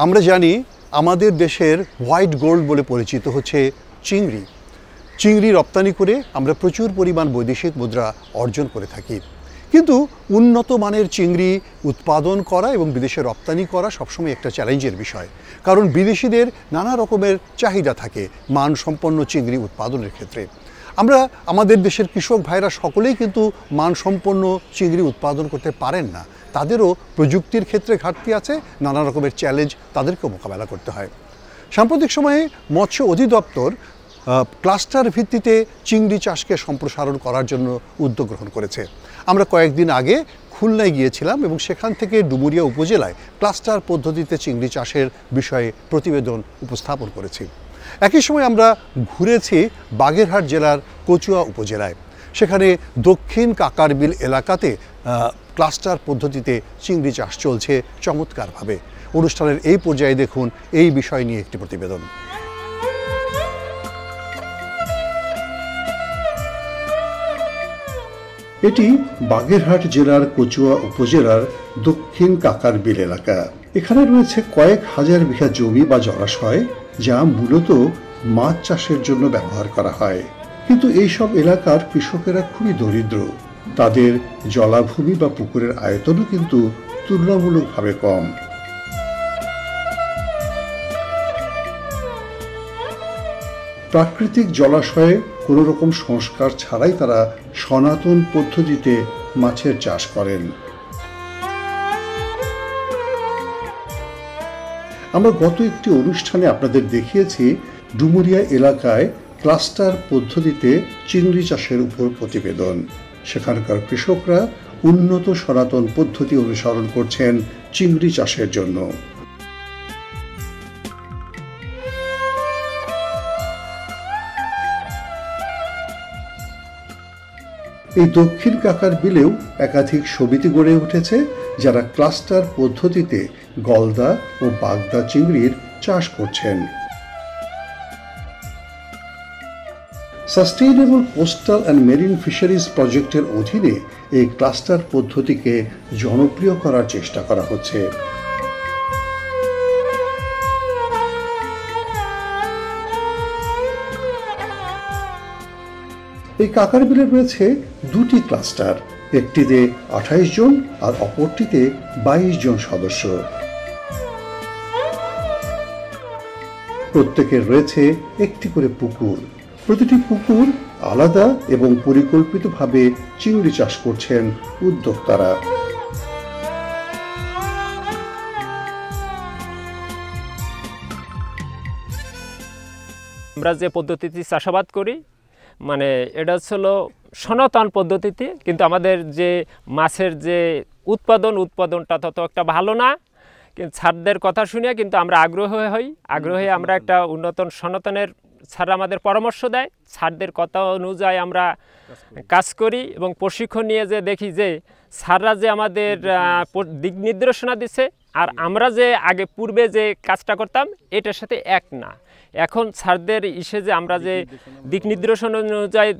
আমরা জানি আমাদের দেশের হোয়াইট গোল্ড বলে পরিচিত হচ্ছে চিংড়ি। চিংড়ি রপ্তানি করে আমরা প্রচুর পরিমাণ বৈদেশিক মুদ্রা অর্জন করে থাকি, কিন্তু উন্নত মানের চিংড়ি উৎপাদন করা এবং বিদেশে রপ্তানি করা সবসময় একটা চ্যালেঞ্জের বিষয়, কারণ বিদেশিদের নানা রকমের চাহিদা থাকে মানসম্পন্ন চিংড়ি উৎপাদনের ক্ষেত্রে। আমরা আমাদের দেশের কৃষক ভাইরা সকলেই কিন্তু মানসম্পন্ন চিংড়ি উৎপাদন করতে পারেন না, তাদেরও প্রযুক্তির ক্ষেত্রে ঘাটতি আছে, নানা রকমের চ্যালেঞ্জ তাদেরকেও মোকাবেলা করতে হয়। সাম্প্রতিক সময়ে মৎস্য অধিদপ্তর ক্লাস্টার ভিত্তিতে চিংড়ি চাষকে সম্প্রসারণ করার জন্য উদ্যোগ গ্রহণ করেছে। আমরা কয়েকদিন আগে খুলনায় গিয়েছিলাম এবং সেখান থেকে ডুমুরিয়া উপজেলায় ক্লাস্টার পদ্ধতিতে চিংড়ি চাষের বিষয়ে প্রতিবেদন উপস্থাপন করেছি। একই সময় আমরা ঘুরেছি বাগেরহাট জেলার কচুয়া উপজেলায়। সেখানে দক্ষিণ কাকারবিল এলাকাতে ক্লাস্টার পদ্ধতিতে চিংড়ি চাষ চলছে চমৎকারভাবে। অনুষ্ঠানের এই পর্যায়ে দেখুন এই বিষয় নিয়ে একটি প্রতিবেদন। এটি বাগেরহাট জেলার কচুয়া উপজেলার দক্ষিণ কাকারবিল এলাকা। এখানে রয়েছে কয়েক হাজার বিঘা জমি বা জলাশয়, যা মূলত মাছ চাষের জন্য ব্যবহার করা হয়। কিন্তু এইসব এলাকার কৃষকেরা খুবই দরিদ্র, তাদের জলাভূমি বা পুকুরের আয়তনও কিন্তু তুলনামূলকভাবে কম। প্রাকৃতিক জলাশয়ে কোনো রকম সংস্কার ছাড়াই তারা সনাতন পদ্ধতিতে মাছের চাষ করেন। আমরা গত একটি অনুষ্ঠানে আপনাদের দেখিয়েছি ডুমুরিয়া এলাকায় ক্লাস্টার পদ্ধতিতে চিংড়ি চাষের উপর প্রতিবেদন। সেখানকার কৃষকরা উন্নত সনাতন পদ্ধতি অনুসরণ করছেন চিংড়ি চাষের জন্য। এই দক্ষিণ কাকারবিলেও একাধিক সমিতি গড়ে উঠেছে, যারা ক্লাস্টার পদ্ধতিতে গলদা ও বাগদা চিংড়ির চাষ করছেন। Sustainable coastal and marine fisheries প্রজেক্টের অধীনে এই ক্লাস্টার পদ্ধতিকে জনপ্রিয় করার চেষ্টা করা হচ্ছে। এই কাকারবিলে রয়েছে দুটি ক্লাস্টার, একটিতে 28 জন আর অপরটিতে 22 জন সদস্য। প্রত্যেকের রয়েছে একটি করে পুকুর। প্রতিটি পুকুর আলাদা এবং পরিকল্পিতভাবে চিংড়ি চাষ করছেন উদ্যোক্তারা। আমরা যে পদ্ধতিতে চাষাবাদ করি, মানে এটা হলো সনাতন পদ্ধতিতে, কিন্তু আমাদের যে মাছের যে উৎপাদনটা তত একটা ভালো না। কিন্তু ছাড়দের কথা শুনে কিন্তু আমরা আগ্রহী আমরা একটা উন্নত সনাতনের ছাড় আমাদের পরামর্শ দেয়, ছাড়দের কথা অনুযায়ী আমরা কাজ করি এবং প্রশিক্ষণ নিয়ে যে দেখি যে ছাড়রা যে আমাদের দিক নির্দেশনা দিচ্ছে আর আমরা যে আগে পূর্বে যে কাজটা করতাম এটার সাথে এক না। এখন ছাড়দের যে আমরা যে দিক নির্দেশনা অনুযায়ী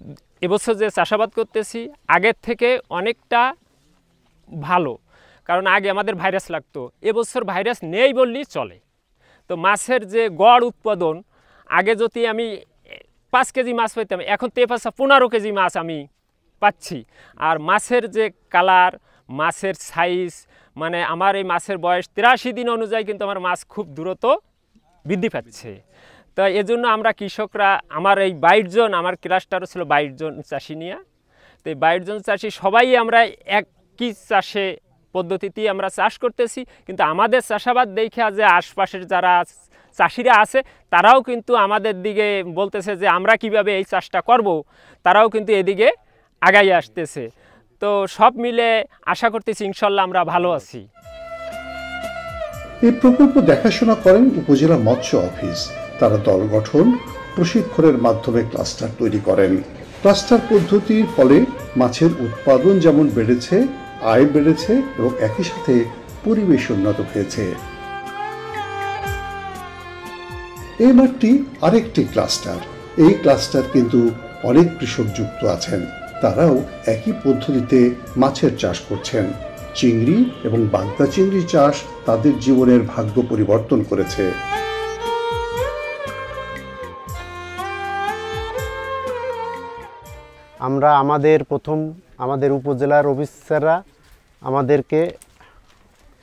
এবছর যে চাষাবাদ করতেছি আগের থেকে অনেকটা ভালো, কারণ আগে আমাদের ভাইরাস লাগতো, এবছর ভাইরাস নেই বললেই চলে। তো মাছের যে গড় উৎপাদন, আগে যদি আমি 5 কেজি মাছ পাইতাম, এখন 15 কেজি মাছ আমি পাচ্ছি। আর মাছের যে কালার, মাছের সাইজ, মানে আমার এই মাছের বয়স 83 দিন অনুযায়ী কিন্তু আমার মাছ খুব দ্রুত বৃদ্ধি পাচ্ছে। তো এজন্য আমরা কৃষকরা, আমার এই 22 জন, আমার ক্লাস্টারও ছিল 22 জন চাষি নিয়ে, তো এই 22 জন চাষি সবাই আমরা একই চাষে পদ্ধতিতেই আমরা চাষ করতেছি। কিন্তু আমাদের চাষাবাদ দেখে যে আশপাশের যারা চাষিরা আছে তারাও কিন্তু আমাদের দিকে বলতেছে যে আমরা কিভাবে এই চাষটা করব, তারাও কিন্তু এদিকে আগাই আসতেছে। তো সব মিলে আশা করতেছি ইনশাল্লাহ আমরা ভালো আছি। এই প্রকল্প দেখাশোনা করেন উপজেলা মৎস্য অফিস। তারা দল গঠন, প্রশিক্ষণের মাধ্যমে ক্লাস্টার তৈরি করেন। ক্লাস্টার পদ্ধতির ফলে মাছের উৎপাদন যেমন বেড়েছে, আয় বেড়েছে এবং একই সাথে পরিবেশ উন্নত হয়েছে। এই মাঠটি আরেকটি ক্লাস্টার। এই ক্লাস্টার কিন্তু অনেক কৃষক যুক্ত আছেন, তারাও একই পদ্ধতিতে মাছের চাষ করছেন। চিংড়ি এবং বাগদা চিংড়ি চাষ তাদের জীবনের ভাগ্য পরিবর্তন করেছে। আমরা আমাদের উপজেলার অফিসাররা আমাদেরকে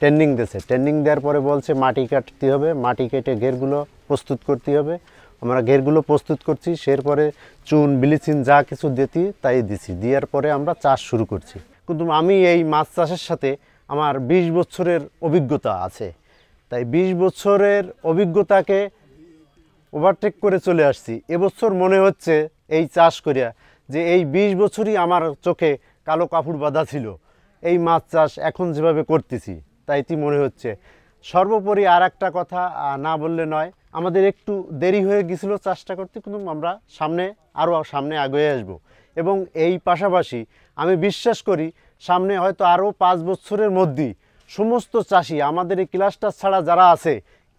ট্রেনিং দিয়েছে। ট্রেনিং দেওয়ার পরে বলছে মাটি কাটতে হবে, মাটি কেটে ঘেরগুলো প্রস্তুত করতে হবে। আমরা ঘেরগুলো প্রস্তুত করছি, এরপরে চুন ব্লিচিং যা কিছু দিতি তাই দিছি, দেওয়ার পরে আমরা চাষ শুরু করছি। কিন্তু আমি এই মাছ চাষের সাথে আমার 20 বছরের অভিজ্ঞতা আছে, তাই 20 বছরের অভিজ্ঞতাকে ওভারটেক করে চলে আসছি। এবছর মনে হচ্ছে এই চাষ করিয়া যে এই 20 বছরই আমার চোখে কালো কাপড় বাঁধা ছিল, এই মাছ চাষ এখন যেভাবে করতেছি তাইতে মনে হচ্ছে। সর্বোপরি আর একটা কথা না বললে নয়, আমাদের একটু দেরি হয়ে গেছিল চাষটা করতে, কিন্তু আমরা সামনে আগে আসব। এবং এই পাশাপাশি আমি বিশ্বাস করি সামনে হয়তো আরও 5 বছরের মধ্যেই সমস্ত চাষি আমাদের এই ক্লাস্টার ছাড়া যারা আছে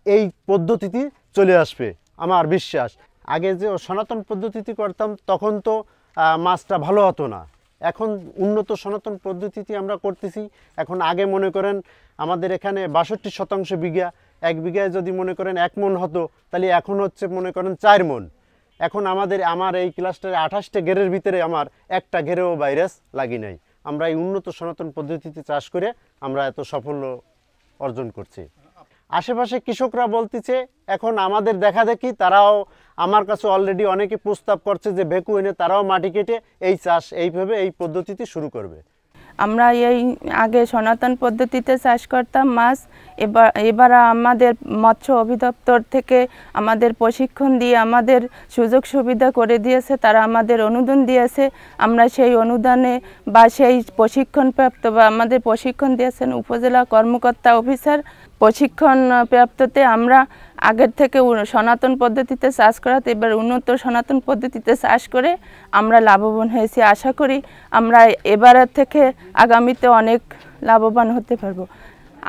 এই পদ্ধতিতে চলে আসবে আমার বিশ্বাস। আগে যে সনাতন পদ্ধতিতে করতাম তখন তো মাছটা ভালো হতো না, এখন উন্নত সনাতন পদ্ধতিতে আমরা করতেছি। এখন আগে মনে করেন আমাদের এখানে 62% বিঘা, 1 বিঘায় যদি মনে করেন 1 মণ হতো, তাহলে এখন হচ্ছে মনে করেন 4 মণ। এখন আমার এই ক্লাস্টারে 28টা ঘেরের ভিতরে আমার একটা ঘেরেও ভাইরাস লাগি নাই। আমরা এই উন্নত সনাতন পদ্ধতিতে চাষ করে আমরা এত সাফল্য অর্জন করছি। আশেপাশে কৃষকরা বলতেছে এখন আমাদের দেখা দেখি তারাও আমার কাছে অলরেডি অনেকে প্রস্তাব করছে যে ভেকু এনে তারাও মাটি কেটে এই চাষ এইভাবে এই পদ্ধতিতে শুরু করবে। আমরা এই আগে সনাতন পদ্ধতিতে চাষ করতাম মাছ, এবার আমাদের মৎস্য অধিদপ্তর থেকে আমাদের প্রশিক্ষণ দিয়ে আমাদের সুযোগ সুবিধা করে দিয়েছে, তারা আমাদের অনুদান দিয়েছে। আমরা সেই অনুদানে বা সেই প্রশিক্ষণপ্রাপ্ত বা আমাদের প্রশিক্ষণ দিয়েছেন উপজেলা কর্মকর্তা অফিসার, প্রশিক্ষণ প্রাপ্ততে আমরা আগের থেকে সনাতন পদ্ধতিতে চাষ করাতে এবার উন্নত সনাতন পদ্ধতিতে চাষ করে আমরা লাভবান হয়েছি। আশা করি আমরা এবারের থেকে আগামীতে অনেক লাভবান হতে পারবো।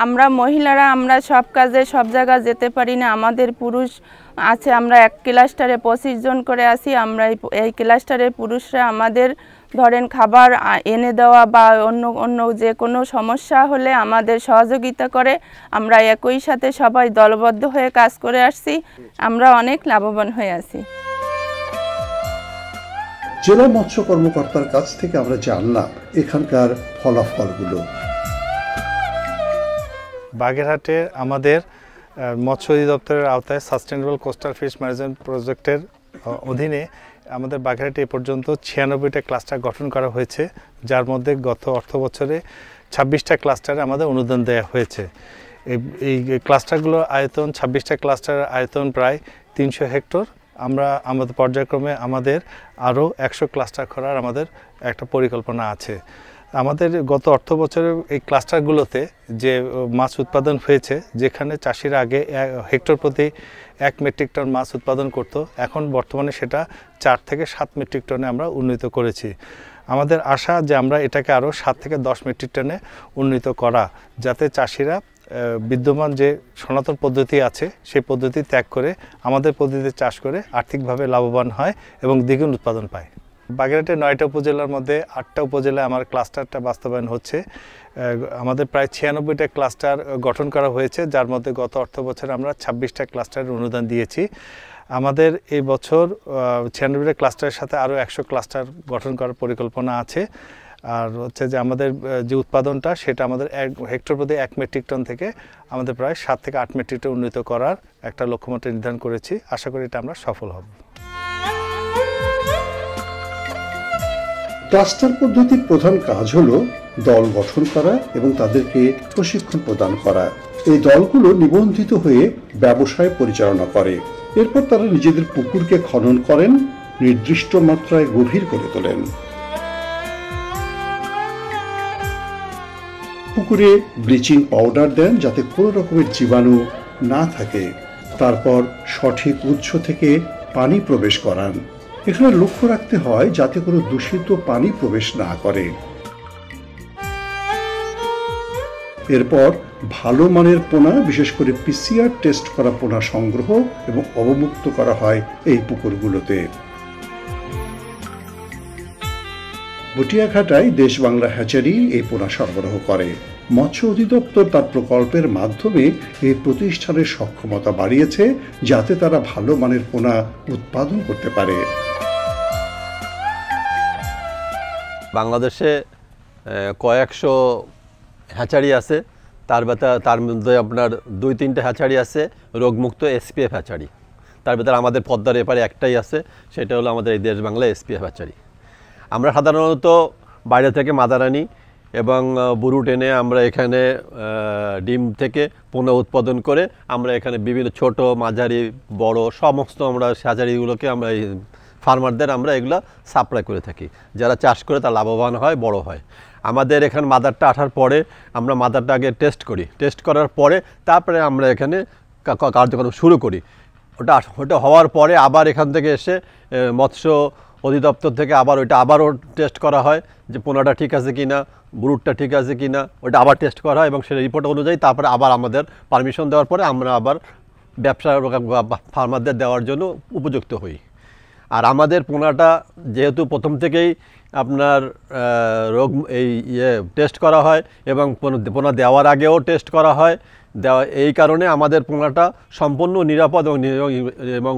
আমরা মহিলারা আমরা সব কাজে সব জায়গায় যেতে পারি না, আমাদের পুরুষ আছে, আমরা এক ক্লাস্টারে 25 জন করে আসি। আমরা এই ক্লাস্টারের পুরুষরা আমাদের ধরেন খাবার এনে দেওয়া বা অন্য যে কোনো সমস্যা হলে আমাদের সহযোগিতা করে। আমরা একই সাথে সবাই দলবদ্ধ হয়ে কাজ করে আসছি, আমরা অনেক লাভবান হয়ে আছি। জেলা মৎস্য কর্মকর্তার কাছ থেকে আমরা জানলাম এখানকার ফলাফলগুলো। বাগেরহাটে আমাদের মৎস্য অধিদপ্তরের আওতায় সাস্টেনেবল কোস্টাল ফিশ ম্যানেজমেন্ট প্রজেক্টের অধীনে আমাদের বাগেরহাটে এ পর্যন্ত 96টা ক্লাস্টার গঠন করা হয়েছে, যার মধ্যে গত অর্থ বছরে 26টা ক্লাস্টারে আমাদের অনুদান দেওয়া হয়েছে। এই ক্লাস্টারগুলোর আয়তন 26টা ক্লাস্টারের আয়তন প্রায় 300 হেক্টর। আমাদের পর্যায়ক্রমে আমাদের আরও 100 ক্লাস্টার করার আমাদের একটা পরিকল্পনা আছে। আমাদের গত অর্থ বছরের এই ক্লাস্টারগুলোতে যে মাছ উৎপাদন হয়েছে, যেখানে চাষিরা আগে হেক্টর প্রতি 1 মেট্রিক টন মাছ উৎপাদন করত, এখন বর্তমানে সেটা 4 থেকে 7 মেট্রিক টনে আমরা উন্নীত করেছি। আমাদের আশা যে আমরা এটাকে আরও 7 থেকে 10 মেট্রিক টনে উন্নীত করা, যাতে চাষিরা বিদ্যমান যে সনাতন পদ্ধতি আছে সেই পদ্ধতি ত্যাগ করে আমাদের পদ্ধতিতে চাষ করে আর্থিকভাবে লাভবান হয় এবং দ্বিগুণ উৎপাদন পায়। বাগেরহাটে 9টা উপজেলার মধ্যে 8টা উপজেলায় আমার ক্লাস্টারটা বাস্তবায়ন হচ্ছে। আমাদের প্রায় 96টা ক্লাস্টার গঠন করা হয়েছে, যার মধ্যে গত অর্থ বছরে আমরা 26টা ক্লাস্টারের অনুদান দিয়েছি। আমাদের এই বছর 96টা ক্লাস্টারের সাথে আরও 100 ক্লাস্টার গঠন করার পরিকল্পনা আছে। আর হচ্ছে যে আমাদের যে উৎপাদনটা সেটা আমাদের হেক্টর প্রতি 1 মেট্রিক টন থেকে আমাদের প্রায় 7 থেকে 8 মেট্রিক টন উন্নীত করার একটা লক্ষ্যমাত্রা নির্ধারণ করেছি। আশা করি এটা আমরা সফল হব। ক্লাস্টার পদ্ধতির প্রধান কাজ হলো দল গঠন করা এবং তাদেরকে প্রশিক্ষণ প্রদান করা। এই দলগুলো নিবন্ধিত হয়ে ব্যবসায় পরিচালনা করে। এরপর তারা নিজেদের পুকুরকে খনন করেন, নির্দিষ্ট মাত্রায় গভীর করে তোলেন। পুকুরে ব্লিচিং পাউডার দেন যাতে কোনো রকমের জীবাণু না থাকে। তারপর সঠিক উৎস থেকে পানি প্রবেশ করান। এখানে লক্ষ্য রাখতে হয় যাতে কোনো দূষিত পানি প্রবেশ না করে। এরপর ভালো মানের পোনা, বিশেষ করে পিসিআর টেস্ট করা পোনা সংগ্রহ এবং অবমুক্ত করা হয় এই পুকুরগুলোতে। বটিয়াঘাটায় দেশ বাংলা হ্যাচারি এই পোনা সরবরাহ করে। মৎস্য অধিদপ্তর তার প্রকল্পের মাধ্যমে এই প্রতিষ্ঠানের সক্ষমতা বাড়িয়েছে যাতে তারা ভালো মানের পোনা উৎপাদন করতে পারে। বাংলাদেশে কয়েকশো হ্যাচারি আছে, তার মধ্যে আপনার 2-3টে হ্যাচারি আছে রোগমুক্ত SPF হ্যাচারি। তার ভিতরে আমাদের পদ্মার এপারে একটাই আছে, সেটা হলো আমাদের এই দেশ বাংলা SPF হ্যাচারি। আমরা সাধারণত বাইরে থেকে মাদার আনি এবং বুরুট এনে আমরা এখানে ডিম থেকে পোনা উৎপাদন করে আমরা এখানে বিভিন্ন ছোট মাঝারি বড় সমস্ত আমরা হ্যাচারিগুলোকে আমরা এই ফার্মারদের আমরা এগুলো সাপ্লাই করে থাকি, যারা চাষ করে তারা লাভবান হয়, বড় হয়। আমাদের এখানে মাদারটা আসার পরে আমরা মাদারটা আগে টেস্ট করি, টেস্ট করার পরে তারপরে আমরা এখানে কার্যক্রম শুরু করি। ওটা হওয়ার পরে আবার এখান থেকে এসে মৎস্য অধিদপ্তর থেকে আবারও টেস্ট করা হয় যে পোনাটা ঠিক আছে কি না, ব্রুটটা ঠিক আছে কি না, ওটা আবার টেস্ট করা হয় এবং সেই রিপোর্ট অনুযায়ী তারপরে আবার আমাদের পারমিশন দেওয়ার পরে আমরা আবার ব্যবসা ফার্মারদের দেওয়ার জন্য উপযুক্ত হই। আর আমাদের পোনাটা যেহেতু প্রথম থেকেই আপনার টেস্ট করা হয় এবং পোনা দেওয়ার আগেও টেস্ট করা হয়, এই কারণে আমাদের পোনাটা সম্পূর্ণ নিরাপদ এবং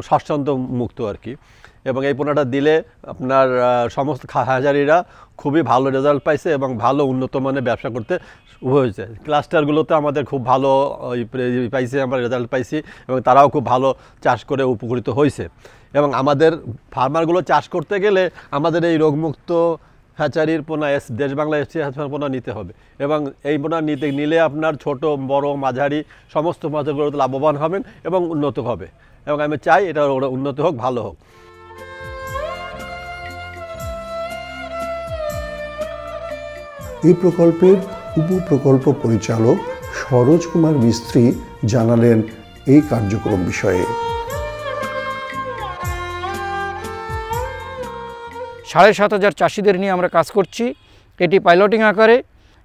স্বাচ্ছন্দ্য মুক্ত আর কি। এবং এই পোনাটা দিলে আপনার সমস্ত হ্যাচারিরা খুবই ভালো রেজাল্ট পাইছে এবং ভালো উন্নত মানের ব্যবসা করতে হয়েছে। ক্লাস্টারগুলোতে আমাদের খুব ভালো পাইছে, আমরা রেজাল্ট পাইছি এবং তারাও খুব ভালো চাষ করে উপকৃত হয়েছে। এবং আমাদের ফার্মারগুলো চাষ করতে গেলে আমাদের এই রোগমুক্ত হ্যাচারির পোনা দেশ বাংলা হ্যাচারির পোনা নিতে হবে এবং এই পোনা নিলে আপনার ছোট বড় মাঝারি সমস্ত মাছগুলোতে লাভবান হবেন এবং উন্নত হবে। এবং আমি চাই এটা উন্নত হোক, ভালো হোক। এই প্রকল্পের উপপ্রকল্প পরিচালক সরোজ কুমার মিস্ত্রি জানালেন এই কার্যক্রম বিষয়ে। ৭,৫০০ চাষিদের নিয়ে আমরা কাজ করছি। এটি পাইলটিং আকারে।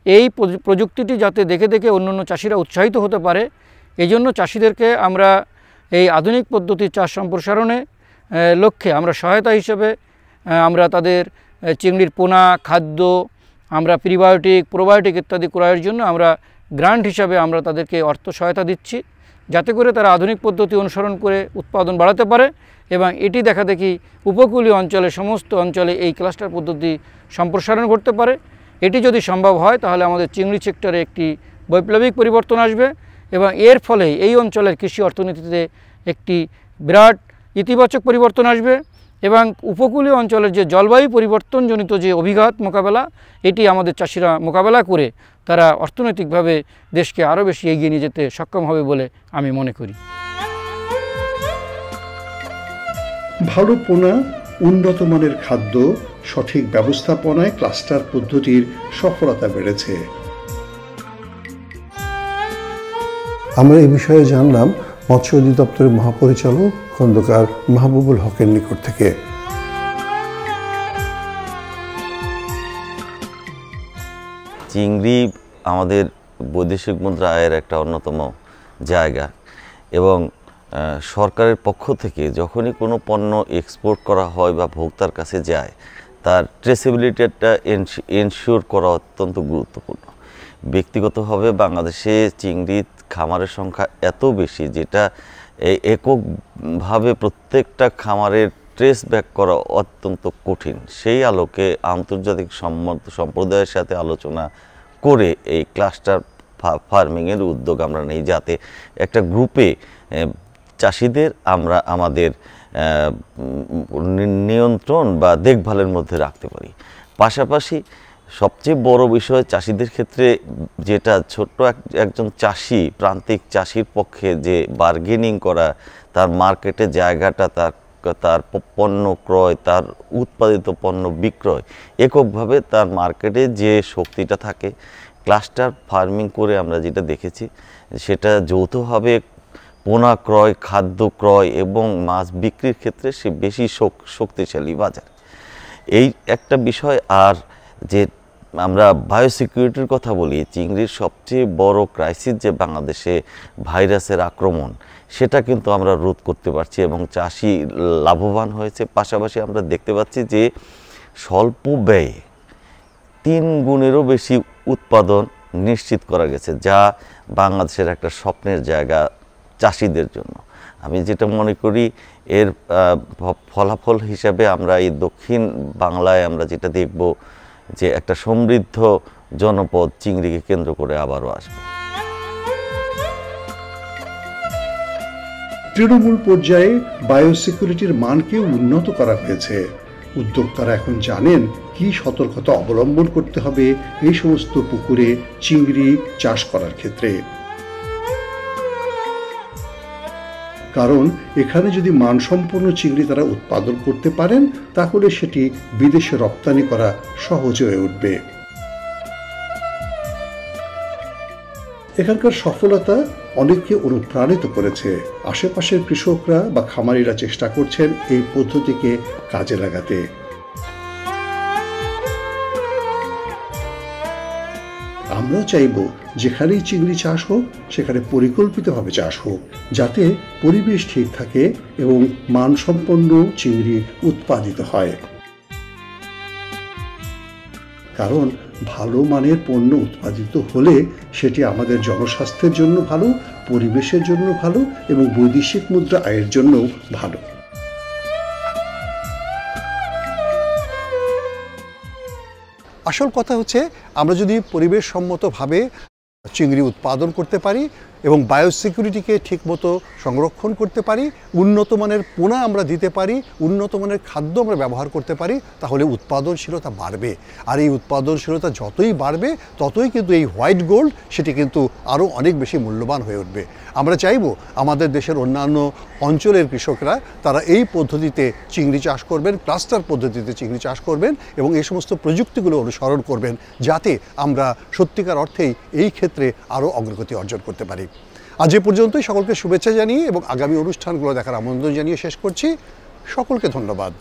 এই প্রযুক্তিটি যাতে দেখে দেখে অন্যান্য চাষিরা উৎসাহিত হতে পারে, এই জন্য চাষিদেরকে আমরা এই আধুনিক পদ্ধতির চাষ সম্প্রসারণে লক্ষ্যে আমরা সহায়তা হিসেবে আমরা তাদের চিংড়ির পোনা, খাদ্য, আমরা প্রিবায়োটিক, প্রোবায়োটিক ইত্যাদি ক্রয়ের জন্য আমরা গ্রান্ট হিসাবে আমরা তাদেরকে অর্থ সহায়তা দিচ্ছি, যাতে করে তারা আধুনিক পদ্ধতি অনুসরণ করে উৎপাদন বাড়াতে পারে এবং এটি দেখা দেখি উপকূলীয় অঞ্চলে সমস্ত অঞ্চলে এই ক্লাস্টার পদ্ধতি সম্প্রসারণ করতে পারে। এটি যদি সম্ভব হয় তাহলে আমাদের চিংড়ি সেক্টরে একটি বৈপ্লবিক পরিবর্তন আসবে এবং এর ফলে এই অঞ্চলের কৃষি অর্থনীতিতে একটি বিরাট ইতিবাচক পরিবর্তন আসবে এবং উপকূলীয় অঞ্চলের যে জলবায়ু পরিবর্তনজনিত যে অভিঘাত মোকাবেলা, এটি আমাদের চাষিরা মোকাবেলা করে তারা অর্থনৈতিকভাবে দেশকে আরও বেশি এগিয়ে নিয়ে যেতে সক্ষম হবে বলে আমি মনে করি। ভালো পোনা, উন্নত মানের খাদ্য, সঠিক ব্যবস্থাপনায় ক্লাস্টার পদ্ধতির সফলতা বেড়েছে। আমরা এই বিষয়ে জানলাম মৎস্য অধিদপ্তরের মহাপরিচালক খন্দকার মাহবুবুল হকের নিকট থেকে। চিংড়ি আমাদের বৈদেশিক মুদ্রা আয়ের একটা অন্যতম জায়গা এবং সরকারের পক্ষ থেকে যখনই কোনো পণ্য এক্সপোর্ট করা হয় বা ভোক্তার কাছে যায়, তার ট্রেসেবিলিটিটা এনশিওর করা অত্যন্ত গুরুত্বপূর্ণ। ব্যক্তিগতভাবে বাংলাদেশে চিংড়ি খামারের সংখ্যা এত বেশি, যেটা এককভাবে প্রত্যেকটা খামারের ট্রেস ব্যাক করা অত্যন্ত কঠিন। সেই আলোকে আন্তর্জাতিক সম্প্রদায়ের সাথে আলোচনা করে এই ক্লাস্টার ফার্মিংয়ের উদ্যোগ আমরা নেই, যাতে একটা গ্রুপে চাষিদের আমরা আমাদের নিয়ন্ত্রণ বা দেখভালের মধ্যে রাখতে পারি। পাশাপাশি সবচেয়ে বড় বিষয় চাষিদের ক্ষেত্রে যেটা ছোট্ট একজন চাষি, প্রান্তিক চাষির পক্ষে যে বার্গেনিং করা, তার মার্কেটে জায়গাটা, তার পণ্য ক্রয়, তার উৎপাদিত পণ্য বিক্রয়, এককভাবে তার মার্কেটে যে শক্তিটা থাকে, ক্লাস্টার ফার্মিং করে আমরা যেটা দেখেছি সেটা যৌথভাবে পোনা ক্রয়, খাদ্য ক্রয় এবং মাছ বিক্রির ক্ষেত্রে সে বেশি শক্তিশালী বাজার। এই একটা বিষয়। আর যে আমরা বায়োসিকিউরিটির কথা বলি, চিংড়ির সবচেয়ে বড় ক্রাইসিস যে বাংলাদেশে ভাইরাসের আক্রমণ, সেটা কিন্তু আমরা রোধ করতে পারছি এবং চাষি লাভবান হয়েছে। পাশাপাশি আমরা দেখতে পাচ্ছি যে স্বল্প ব্যয়ে 3 গুণেরও বেশি উৎপাদন নিশ্চিত করা গেছে, যা বাংলাদেশের একটা স্বপ্নের জায়গা চাষিদের জন্য। আমি যেটা মনে করি এর ফলাফল হিসাবে আমরা এই দক্ষিণ বাংলায় আমরা যেটা দেখব যে একটা সমৃদ্ধ জনপদ চিংড়িকে কেন্দ্র করে আবারও আসবে। তৃণমূল পর্যায়ে বায়োসিকিউরিটির মানকে উন্নত করা হয়েছে। উদ্যোক্তারা এখন জানেন কি সতর্কতা অবলম্বন করতে হবে এই সমস্ত পুকুরে চিংড়ি চাষ করার ক্ষেত্রে। কারণ এখানে যদি মানসম্পন্ন চিংড়ি তারা উৎপাদন করতে পারেন তাহলে সেটি বিদেশে রপ্তানি করা সহজ হয়ে উঠবে। এখানকার সফলতা অনেককে অনুপ্রাণিত করেছে। আশেপাশের কৃষকরা বা খামারিরা চেষ্টা করছেন এই পদ্ধতিকে কাজে লাগাতে। আমরাও চাইব যেখানেই চিংড়ি চাষ হোক সেখানে পরিকল্পিতভাবে চাষ হোক, যাতে পরিবেশ ঠিক থাকে এবং মানসম্পন্ন চিংড়ি উৎপাদিত হয়। কারণ ভালো মানের পণ্য উৎপাদিত হলে সেটি আমাদের জনস্বাস্থ্যের জন্য ভালো, পরিবেশের জন্য ভালো এবং বৈদেশিক মুদ্রা আয়ের জন্যও ভালো। আসল কথা হচ্ছে আমরা যদি পরিবেশ সম্মতভাবে চিংড়ি উৎপাদন করতে পারি এবং বায়োসিকিউরিটিকে ঠিকমতো সংরক্ষণ করতে পারি, উন্নত মানের পোনা আমরা দিতে পারি, উন্নত মানের খাদ্য আমরা ব্যবহার করতে পারি, তাহলে উৎপাদনশীলতা বাড়বে। আর এই উৎপাদনশীলতা যতই বাড়বে ততই কিন্তু এই হোয়াইট গোল্ড সেটি কিন্তু আরও অনেক বেশি মূল্যবান হয়ে উঠবে। আমরা চাইব আমাদের দেশের অন্যান্য অঞ্চলের কৃষকরা তারা এই পদ্ধতিতে চিংড়ি চাষ করবেন, ক্লাস্টার পদ্ধতিতে চিংড়ি চাষ করবেন এবং এই সমস্ত প্রযুক্তিগুলো অনুসরণ করবেন, যাতে আমরা সত্যিকার অর্থেই এই ক্ষেত্রে আরও অগ্রগতি অর্জন করতে পারি। আজ এ পর্যন্তই। সকলকে শুভেচ্ছা জানিয়ে এবং আগামী অনুষ্ঠানগুলো দেখার আমন্ত্রণ জানিয়ে শেষ করছি। সকলকে ধন্যবাদ।